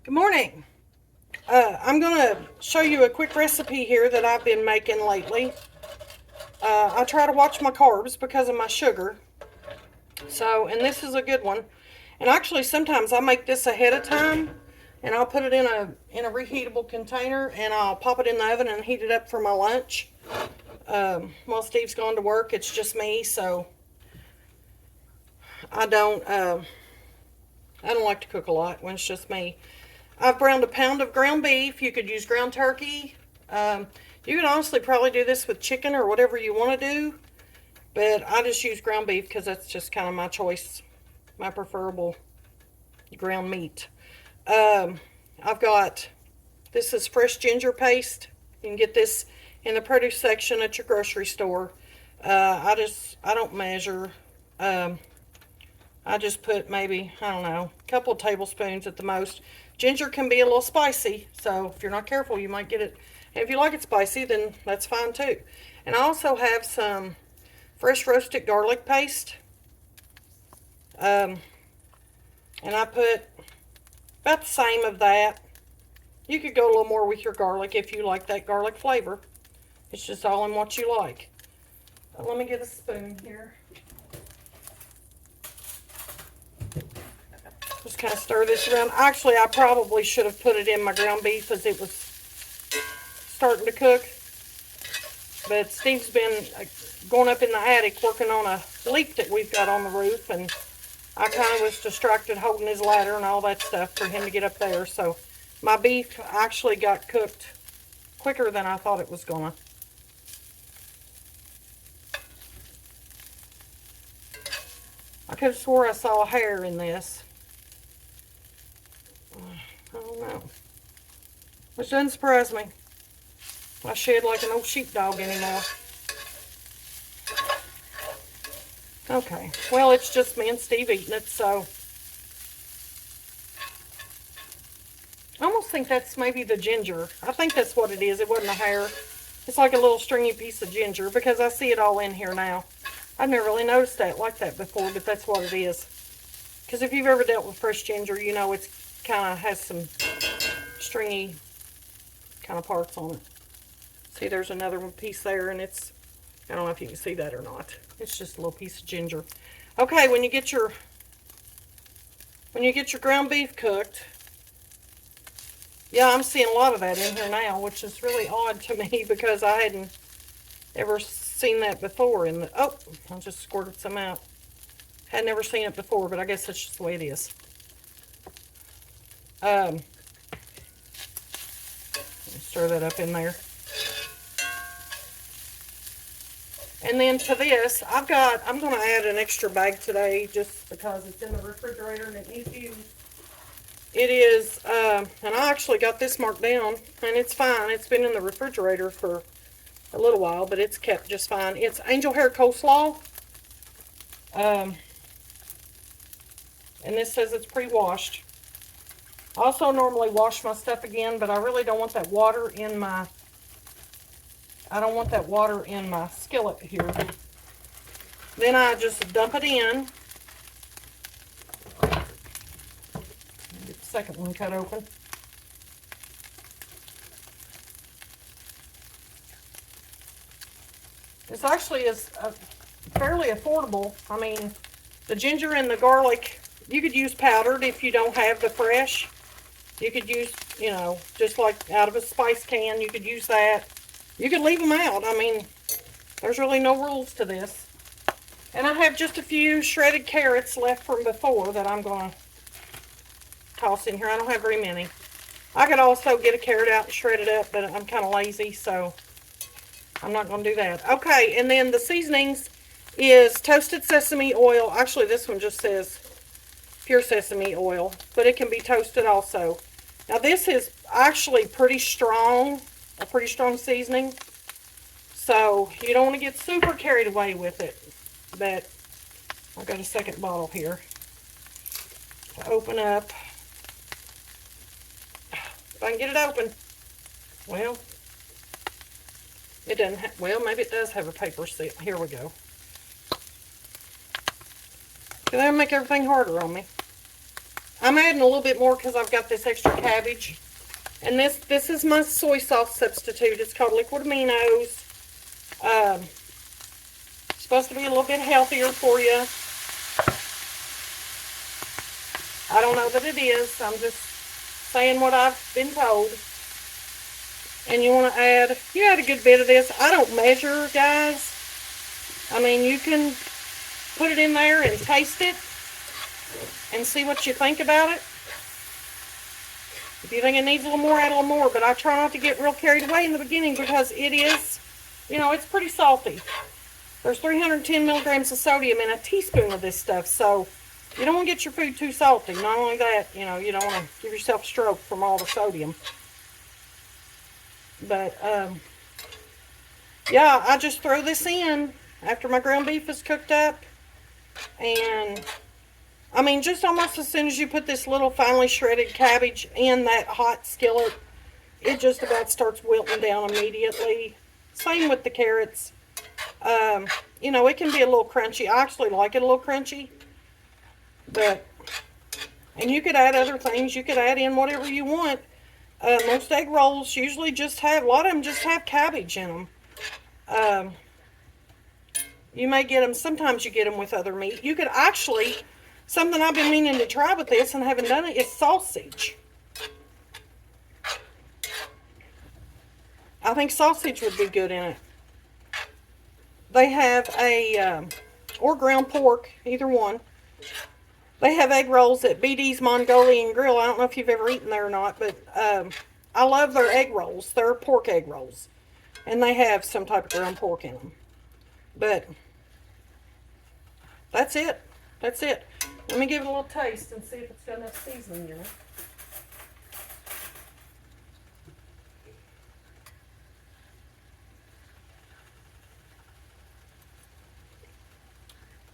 Good morning. I'm going to show you a quick recipe here that I've been making lately. I try to watch my carbs because of my sugar. And this is a good one. And actually, sometimes I make this ahead of time, and I'll put it in a reheatable container, and I'll pop it in the oven and heat it up for my lunch. While Steve's gone to work, it's just me, so I don't I don't like to cook a lot when it's just me. I've browned a pound of ground beef. You could use ground turkey. Um, you can honestly probably do this with chicken or whatever you want to do, but I just use ground beef because that's just kind of my choice, my preferable ground meat. Um, I've got this is fresh ginger paste. You can get this in the produce section at your grocery store. I don't measure. Um, I just put maybe, I don't know, a couple of tablespoons at the most. Ginger can be a little spicy, so if you're not careful, you might get it. And if you like it spicy, then that's fine too. And I also have some fresh roasted garlic paste. Um, and I put about the same of that. You could go a little more with your garlic if you like that garlic flavor. It's just all in what you like. Let me get a spoon here. Just kind of stir this around. Actually, I probably should have put it in my ground beef as it was starting to cook. But Steve's been going up in the attic working on a leak that we've got on the roof, and I kind of was distracted holding his ladder and all that stuff for him to get up there. So my beef actually got cooked quicker than I thought it was gonna. I could have swore I saw a hair in this. I don't know. Which doesn't surprise me. I shed like an old sheepdog anymore. Okay, well, it's just me and Steve eating it, so. I almost think that's maybe the ginger. I think that's what it is. It wasn't a hair. It's like a little stringy piece of ginger because I see it all in here now. I've never really noticed that like that before, but that's what it is. Because if you've ever dealt with fresh ginger, you know it's kind of has some stringy kind of parts on it. See, there's another one piece there, and it's, I don't know if you can see that or not. It's just a little piece of ginger. Okay, when you get your ground beef cooked, yeah, I'm seeing a lot of that in here now, which is really odd to me because I hadn't ever seen that before. Oh, I just squirted some out. Had never seen it before, but I guess that's just the way it is. Stir that up in there. And then to this, I'm going to add an extra bag today just because it's in the refrigerator and it needs used. It is, and I actually got this marked down, and it's fine. It's been in the refrigerator for a little while, but it's kept just fine. It's angel hair coleslaw. And this says it's pre-washed. I also normally wash my stuff again, but I really don't want that water in my, skillet here. Then I just dump it in. Get the second one cut open. This actually is fairly affordable. I mean, the ginger and the garlic, you could use powdered if you don't have the fresh. You could use, just like out of a spice can, you could use that. You could leave them out. I mean, there's really no rules to this. And I have just a few shredded carrots left from before that I'm going to toss in here. I don't have very many. I could also get a carrot out and shred it up, but I'm kind of lazy, so I'm not going to do that. Okay, and then the seasonings is toasted sesame oil. Actually, this one just says pure sesame oil, but it can be toasted also. Now, this is actually a pretty strong seasoning, so you don't want to get super carried away with it. But I've got a second bottle here to open up. If I can get it open. Well, it doesn't have, well, maybe it does have a paper seal. Here we go. That'll make everything harder on me. I'm adding a little bit more because I've got this extra cabbage. And this is my soy sauce substitute. It's called Liquid Aminos. Supposed to be a little bit healthier for you. I don't know that it is. I'm just saying what I've been told. And you want to add a good bit of this. I don't measure, guys. I mean, you can put it in there and taste it and see what you think about it. If you think it needs a little more, add a little more. But I try not to get real carried away in the beginning because it is, it's pretty salty. There's 310 milligrams of sodium in a teaspoon of this stuff. So you don't want to get your food too salty. Not only that, you don't want to give yourself a stroke from all the sodium. But, yeah, I just throw this in after my ground beef is cooked up. And, I mean, just almost as soon as you put this little finely shredded cabbage in that hot skillet, it just about starts wilting down immediately. Same with the carrots. It can be a little crunchy. I actually like it a little crunchy. And you could add other things. You could add in whatever you want. Most egg rolls usually a lot of them just have cabbage in them. You may get them, sometimes you get them with other meat. You could actually, something I've been meaning to try with this and haven't done it is sausage. I think sausage would be good in it. They have or ground pork, either one. They have egg rolls at BD's Mongolian Grill. I don't know if you've ever eaten there or not, but I love their egg rolls. They're pork egg rolls. And they have some type of ground pork in them. But that's it. That's it. Let me give it a little taste and see if it's got enough seasoning in it.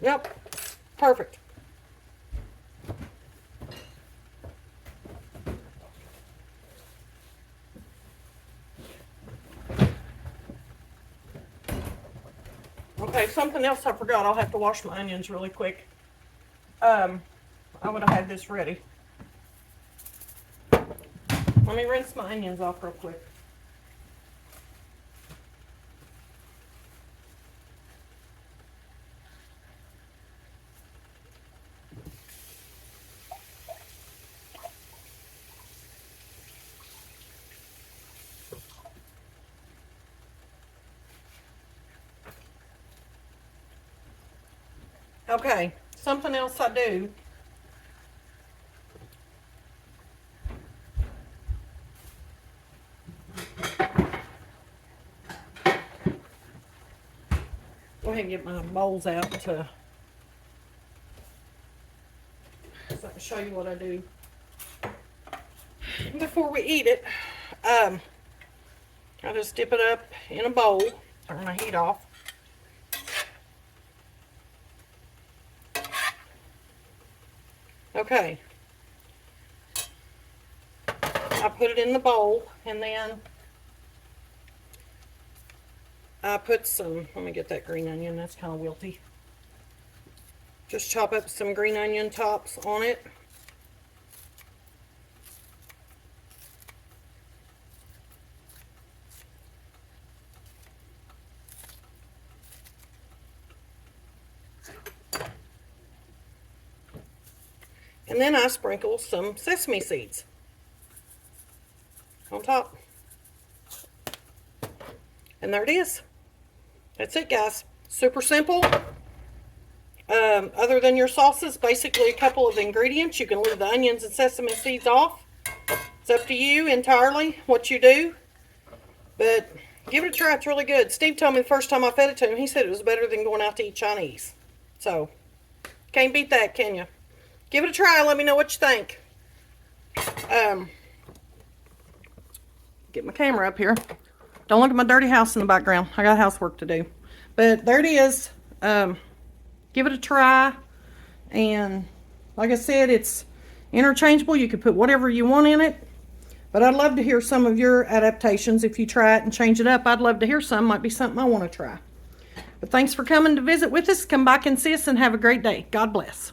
Yep. Perfect. Okay, something else I forgot. I'll have to wash my onions really quick. I would have had this ready. Let me rinse my onions off real quick. Okay, something else I do. Go ahead and get my bowls out so I can show you what I do before we eat it. I just dip it up in a bowl, turn the heat off. Okay, I put it in the bowl, and then I put some, let me get that green onion, that's kind of wilty. Just chop up some green onion tops on it. And then I sprinkle some sesame seeds on top. And there it is. That's it, guys. Super simple. Other than your sauces, basically a couple of ingredients. You can leave the onions and sesame seeds off. It's up to you entirely what you do. But give it a try. It's really good. Steve told me the first time I fed it to him, he said it was better than going out to eat Chinese. So, can't beat that, can you? Give it a try. Let me know what you think. Get my camera up here. Don't look at my dirty house in the background. I got housework to do. But there it is. Give it a try. And like I said, it's interchangeable. You can put whatever you want in it. But I'd love to hear some of your adaptations. If you try it and change it up, I'd love to hear some. Might be something I want to try. But thanks for coming to visit with us. Come back and see us and have a great day. God bless.